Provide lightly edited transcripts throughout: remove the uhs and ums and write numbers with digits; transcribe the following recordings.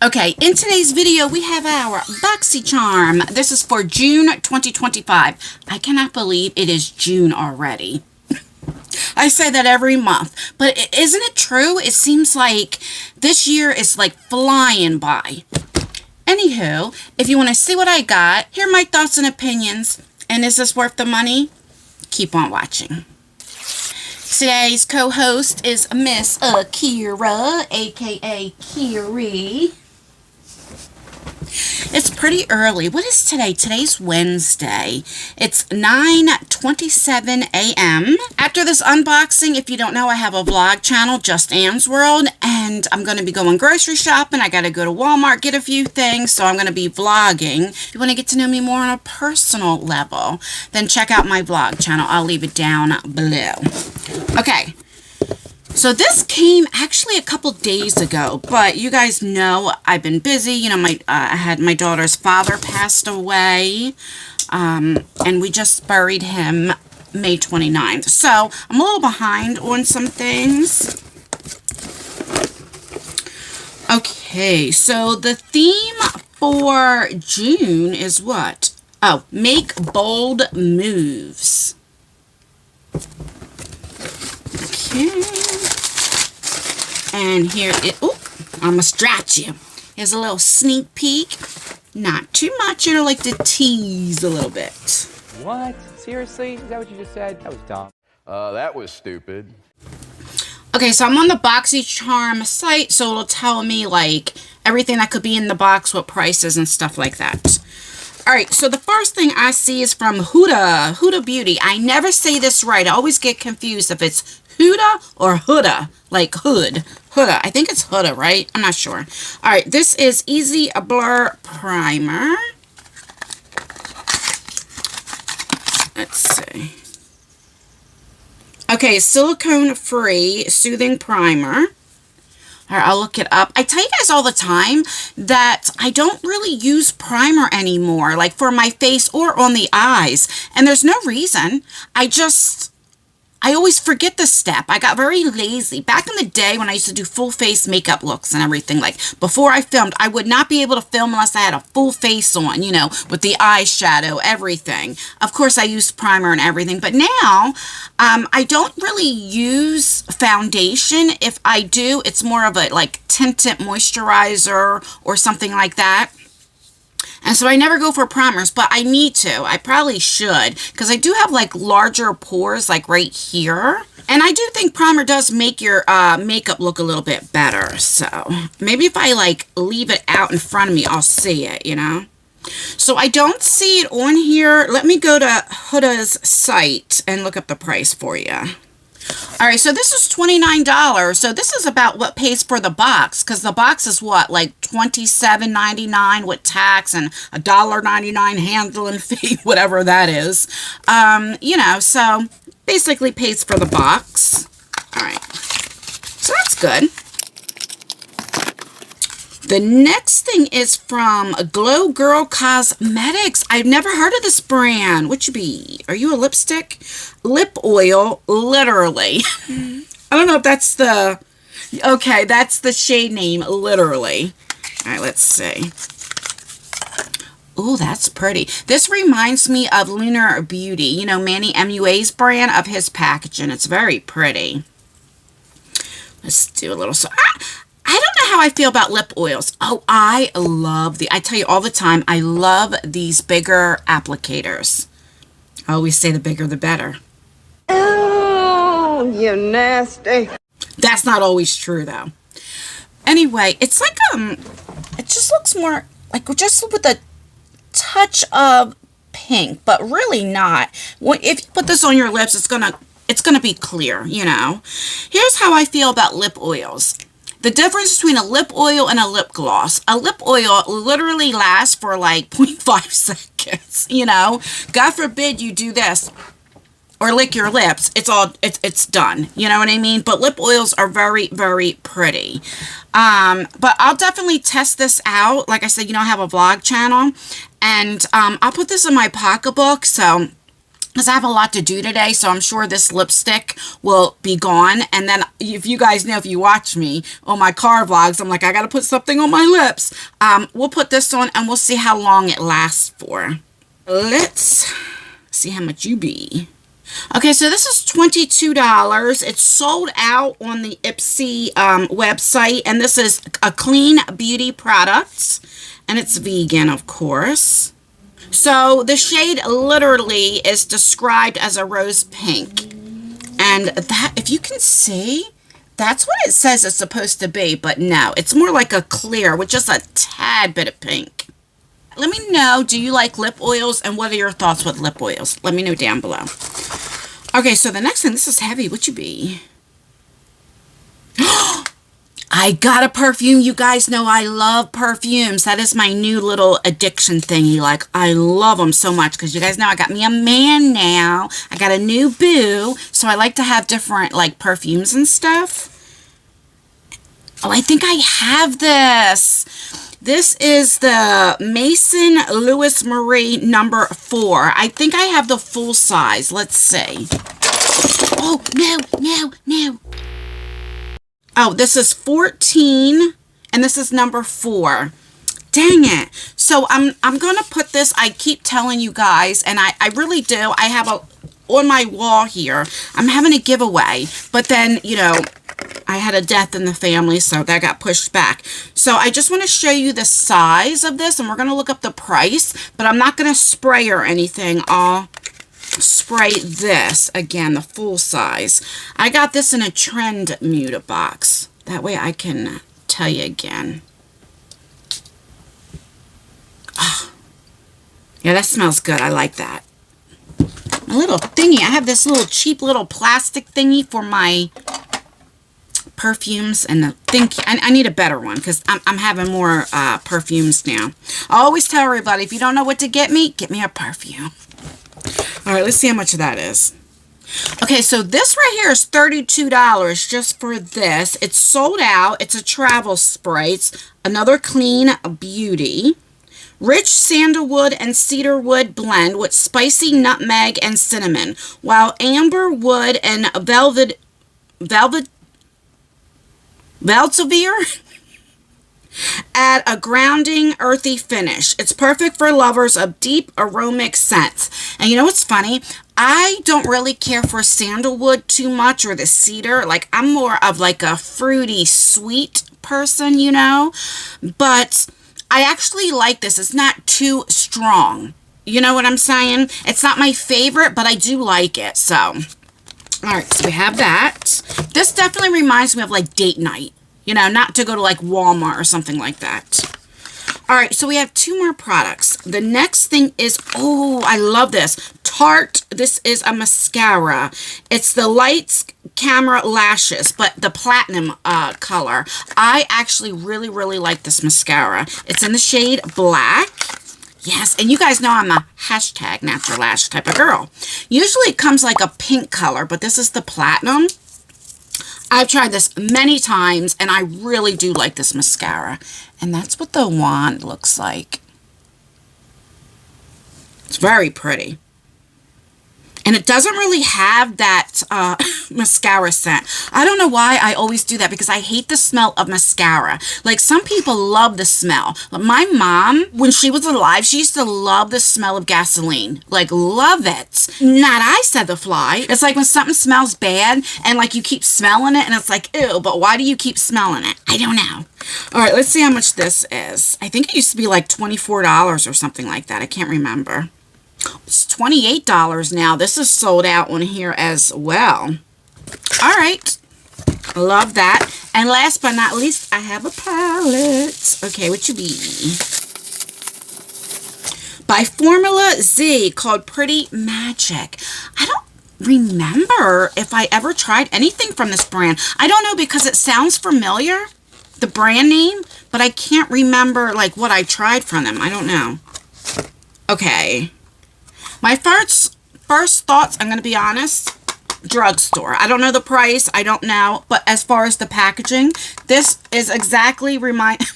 Okay, in today's video, we have our BoxyCharm. This is for June 2025. I cannot believe it is June already. I say that every month, but isn't it true? It seems like this year is like flying by. Anywho, if you want to see what I got, here are my thoughts and opinions. And is this worth the money? Keep on watching. Today's co-host is Miss Kira, aka Kiri. It's pretty early. What is today? Today's Wednesday. It's 9:27 a.m. After this unboxing, if you don't know, I have a vlog channel, Just Anne's World, and I'm going to be going grocery shopping. I got to go to Walmart, get a few things, so I'm going to be vlogging. If you want to get to know me more on a personal level, then check out my vlog channel. I'll leave it down below. Okay. So this came actually a couple days ago, but you guys know I've been busy. You know, I had my daughter's father passed away, and we just buried him May 29th. So I'm a little behind on some things. Okay, so the theme for June is what? Oh, make bold moves. Okay. And here it, oh, I'm going to stretch you. Here's a little sneak peek. Not too much. You know, like to tease a little bit. What? Seriously? Is that what you just said? That was dumb. That was stupid. Okay, so I'm on the BoxyCharm site, so it'll tell me, like, everything that could be in the box, what prices and stuff like that. Alright, so the first thing I see is from Huda Beauty. I never say this right. I always get confused if it's Huda or Huda, like hood. Huda. I think it's Huda, right? I'm not sure. Alright, this is Easy Blur Primer. Let's see. Okay, silicone-free soothing primer. Alright, I'll look it up. I tell you guys all the time that I don't really use primer anymore, like for my face or on the eyes. And there's no reason. I always forget this step. I got very lazy. Back in the day when I used to do full face makeup looks and everything, like before I filmed, I would not be able to film unless I had a full face on, you know, with the eyeshadow, everything. Of course, I use primer and everything, but now I don't really use foundation. If I do, it's more of a like tinted moisturizer or something like that. And so I never go for primers, but I need to. I probably should, because I do have like larger pores like right here. And I do think primer does make your makeup look a little bit better. So maybe if I like leave it out in front of me, I'll see it, you know. So I don't see it on here. Let me go to Huda's site and look up the price for you. Alright, so this is $29. So this is about what pays for the box, because the box is what, like $27.99 with tax and $1.99 handling fee, whatever that is. You know, so basically pays for the box. Alright, so that's good. The next thing is from Glow Girl Cosmetics. I've never heard of this brand. What you be? Are you a lipstick? Lip oil, literally. I don't know if that's the... Okay, that's the shade name, literally. All right, let's see. Oh, that's pretty. This reminds me of Lunar Beauty. You know, Manny MUA's brand of his packaging. It's very pretty. Let's do a little... I don't know how I feel about lip oils. Oh, I tell you all the time, I love these bigger applicators. I always say the bigger the better. Oh, you nasty. That's not always true though. Anyway, it's like, it just looks more like just with a touch of pink, but really not. If you put this on your lips, it's gonna be clear, you know. Here's how I feel about lip oils. The difference between a lip oil and a lip gloss. A lip oil literally lasts for like 0.5 seconds, you know. God forbid you do this or lick your lips. It's done. You know what I mean? But lip oils are very, very pretty. But I'll definitely test this out. Like I said, you know, I have a vlog channel. And I'll put this in my pocketbook. So because I have a lot to do today, so I'm sure this lipstick will be gone. And then if you guys know, if you watch me on my car vlogs, I'm like, I got to put something on my lips. We'll put this on and we'll see how long it lasts for. Let's see how much you be. Okay, so this is $22. It's sold out on the Ipsy website, and this is a clean beauty product, and it's vegan, of course. So the shade literally is described as a rose pink. And that, if you can see, that's what it says it's supposed to be. But no, it's more like a clear with just a tad bit of pink. Let me know, do you like lip oils? And what are your thoughts with lip oils? Let me know down below. Okay, so the next thing, this is heavy. What you be? I got a perfume. You guys know I love perfumes. That is my new little addiction thingy. Like, I love them so much because you guys know I got me a man now. I got a new boo. So I like to have different, like, perfumes and stuff. Oh, I think I have this. This is the Maison Louis Marie number 4. I think I have the full size. Let's see. Oh, no. Oh, this is 14, and this is number 4. Dang it. So I'm going to put this, I keep telling you guys, and I really do. I have on my wall here, I'm having a giveaway, but then, you know, I had a death in the family, so that got pushed back. So I just want to show you the size of this, and we're going to look up the price, but I'm not going to spray or anything. I'll spray this again, the full size. I got this in a Trend Muta box. That way I can tell you again. Oh. Yeah, that smells good. I like that. A little thingy. I have this little cheap little plastic thingy for my perfumes, and I need a better one because I'm having more perfumes now. I always tell everybody, if you don't know what to get me a perfume. All right, let's see how much that is. Okay, so this right here is $32 just for this. It's sold out. It's a travel spray. It's another clean beauty. Rich sandalwood and cedarwood blend with spicy nutmeg and cinnamon, while amber wood and velvet Veltiver add a grounding, earthy finish. It's perfect for lovers of deep aromatic scents. And you know what's funny? I don't really care for sandalwood too much, or the cedar. Like, I'm more of like a fruity, sweet person, you know? But I actually like this. It's not too strong. You know what I'm saying? It's not my favorite, but I do like it. So, all right, so we have that. This definitely reminds me of like date night. You know, not to go to like Walmart or something like that. All right, so we have 2 more products. The next thing is, oh, I love this. Tarte. This is a mascara. It's the Lights Camera Lashes, but the platinum color. I actually really, really like this mascara. It's in the shade black. Yes, and you guys know I'm a hashtag natural lash type of girl. Usually it comes like a pink color, but this is the platinum. I've tried this many times, and I really do like this mascara. And that's what the wand looks like. It's very pretty. And it doesn't really have that mascara scent. I don't know why I always do that, because I hate the smell of mascara. Like, some people love the smell. My mom, when she was alive, she used to love the smell of gasoline. Like, love it. Not I, said the fly. It's like when something smells bad and like you keep smelling it and it's like, ew, but why do you keep smelling it? I don't know. All right, let's see how much this is. I think it used to be like $24 or something like that. I can't remember. It's $28 now. This is sold out on here as well. All right. Love that. And last but not least, I have a palette. Okay, what you be? By Formula Z, called Pretty Magic. I don't remember if I ever tried anything from this brand. I don't know, because it sounds familiar, the brand name, but I can't remember like what I tried from them. I don't know. Okay. My first thoughts, I'm going to be honest, drugstore. I don't know the price. I don't know. But as far as the packaging, this is exactly reminds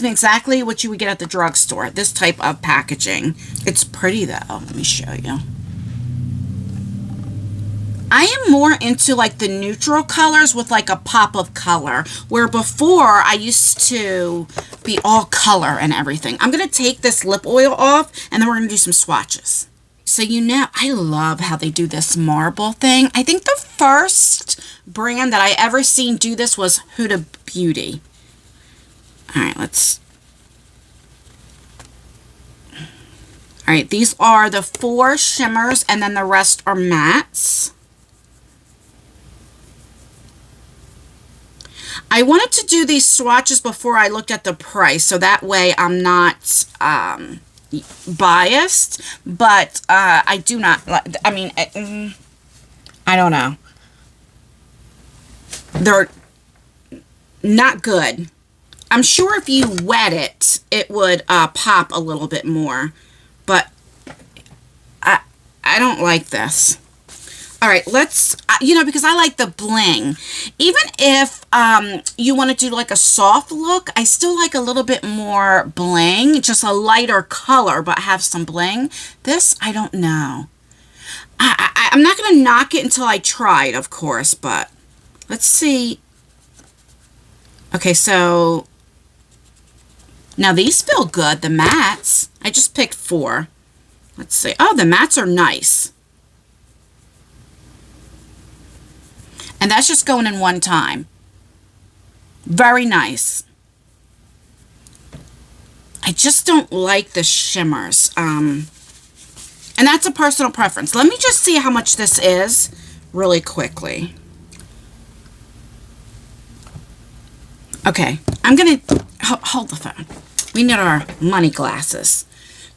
me exactly what you would get at the drugstore. This type of packaging. It's pretty though. Let me show you. I am more into like the neutral colors with like a pop of color, where before I used to be all color and everything. I'm going to take this lip oil off and then we're going to do some swatches. So I love how they do this marble thing. I think the first brand that I ever seen do this was Huda Beauty. All right, all right, these are the 4 shimmers and then the rest are mattes. I wanted to do these swatches before I looked at the price, so that way I'm not biased, but I do not, I mean, I don't know. They're not good. I'm sure if you wet it, it would pop a little bit more, but I don't like this. All right, let's, because I like the bling. Even if you want to do like a soft look, I still like a little bit more bling, just a lighter color, but have some bling. This, I don't know. I'm not going to knock it until I try it, of course, but let's see. Okay, so now these feel good, the mattes. I just picked 4. Let's see. Oh, the mattes are nice. And that's just going in one time. Very nice. I just don't like the shimmers. And that's a personal preference. Let me just see how much this is really quickly. Okay, I'm going to hold the phone. We need our money glasses.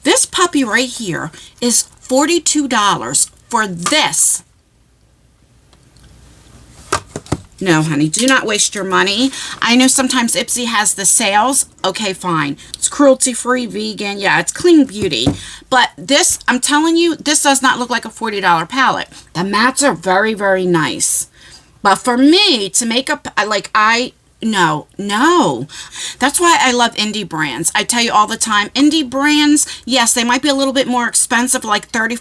This puppy right here is $42 for this. No, honey, do not waste your money. I know sometimes Ipsy has the sales. Okay, fine. It's cruelty-free, vegan. Yeah, it's clean beauty. But this, I'm telling you, this does not look like a $40 palette. The mattes are very, very nice. But for me, to make up, no. That's why I love indie brands. I tell you all the time, indie brands, yes, they might be a little bit more expensive, like $35,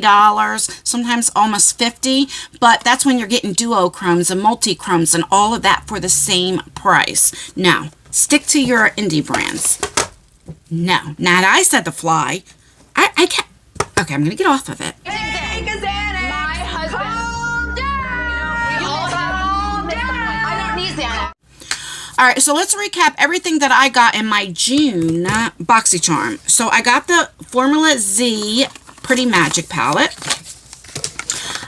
$40, sometimes almost $50, but that's when you're getting duochromes and multi-chromes and all of that for the same price. Now, stick to your indie brands. No, not I said the fly. I can't. Okay, I'm going to get off of it. All right, so let's recap everything that I got in my June BoxyCharm. So I got the Formula Z Pretty Magic palette.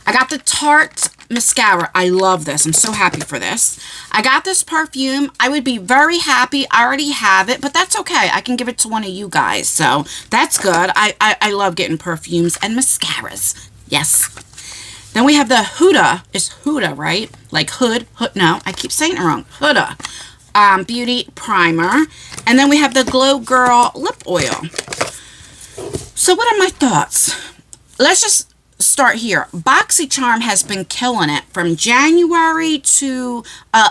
I got the Tarte mascara. I love this. I'm so happy for this. I got this perfume. I would be very happy. I already have it, but that's okay. I can give it to one of you guys, so that's good. I love getting perfumes and mascaras. Yes. Then we have the Huda. It's Huda, right? Like hood. No, I keep saying it wrong. Huda. Beauty primer, and then we have the Glow Girl lip oil. So what are my thoughts? Let's just start here. BoxyCharm has been killing it. From January to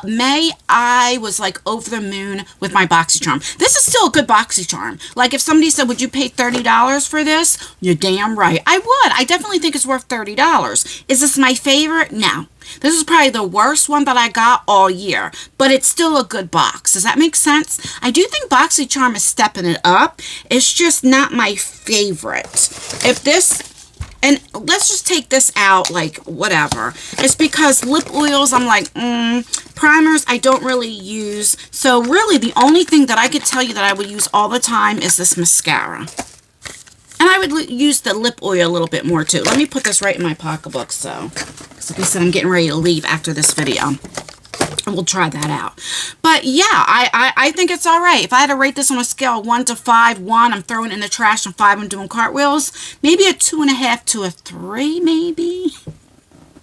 May, I was like over the moon with my BoxyCharm. This is still a good BoxyCharm. Like if somebody said, would you pay $30 for this? You're damn right. I would. I definitely think it's worth $30. Is this my favorite? No. This is probably the worst one that I got all year, but it's still a good box. Does that make sense? I do think BoxyCharm is stepping it up. It's just not my favorite. If this, and let's just take this out, like whatever. It's because lip oils, I'm like, primers I don't really use. So really the only thing that I could tell you that I would use all the time is this mascara. And I would use the lip oil a little bit more too. Let me put this right in my pocketbook, so, because like I said, I'm getting ready to leave after this video. And we'll try that out. But yeah, I think it's all right. If I had to rate this on a scale of 1 to 5, 1, I'm throwing it in the trash, and 5, I'm doing cartwheels. Maybe a 2.5 to a 3, maybe.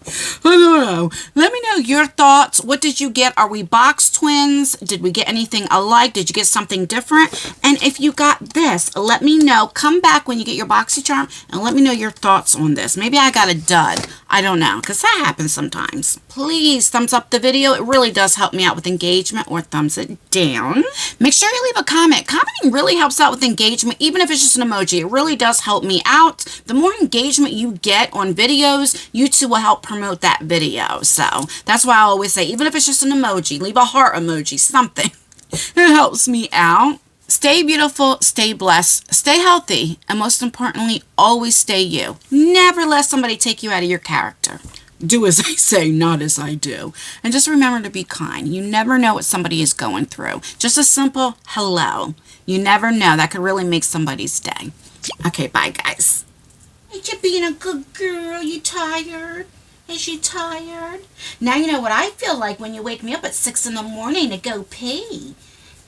I don't know. Let me know your thoughts. What did you get? Are we box twins? Did we get anything alike? Did you get something different? And if you got this, let me know. Come back when you get your BoxyCharm and let me know your thoughts on this. Maybe I got a dud. I don't know, because that happens sometimes. Please thumbs up the video. It really does help me out with engagement, or thumbs it down. Make sure you leave a comment. Commenting really helps out with engagement, even if it's just an emoji. It really does help me out. The more engagement you get on videos, YouTube will help promote promote that video. So that's why I always say, even if it's just an emoji, leave a heart emoji, something. It helps me out. Stay beautiful, stay blessed, stay healthy, and most importantly, always stay you. Never let somebody take you out of your character. Do as I say, not as I do. And just remember to be kind. You never know what somebody is going through. Just a simple hello. You never know. That could really make somebody's day. Okay, bye, guys. Ain't you being a good girl? You tired? Is you tired? Now you know what I feel like when you wake me up at 6 in the morning to go pee.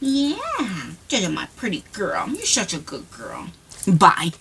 Yeah. You're my pretty girl. You're such a good girl. Bye.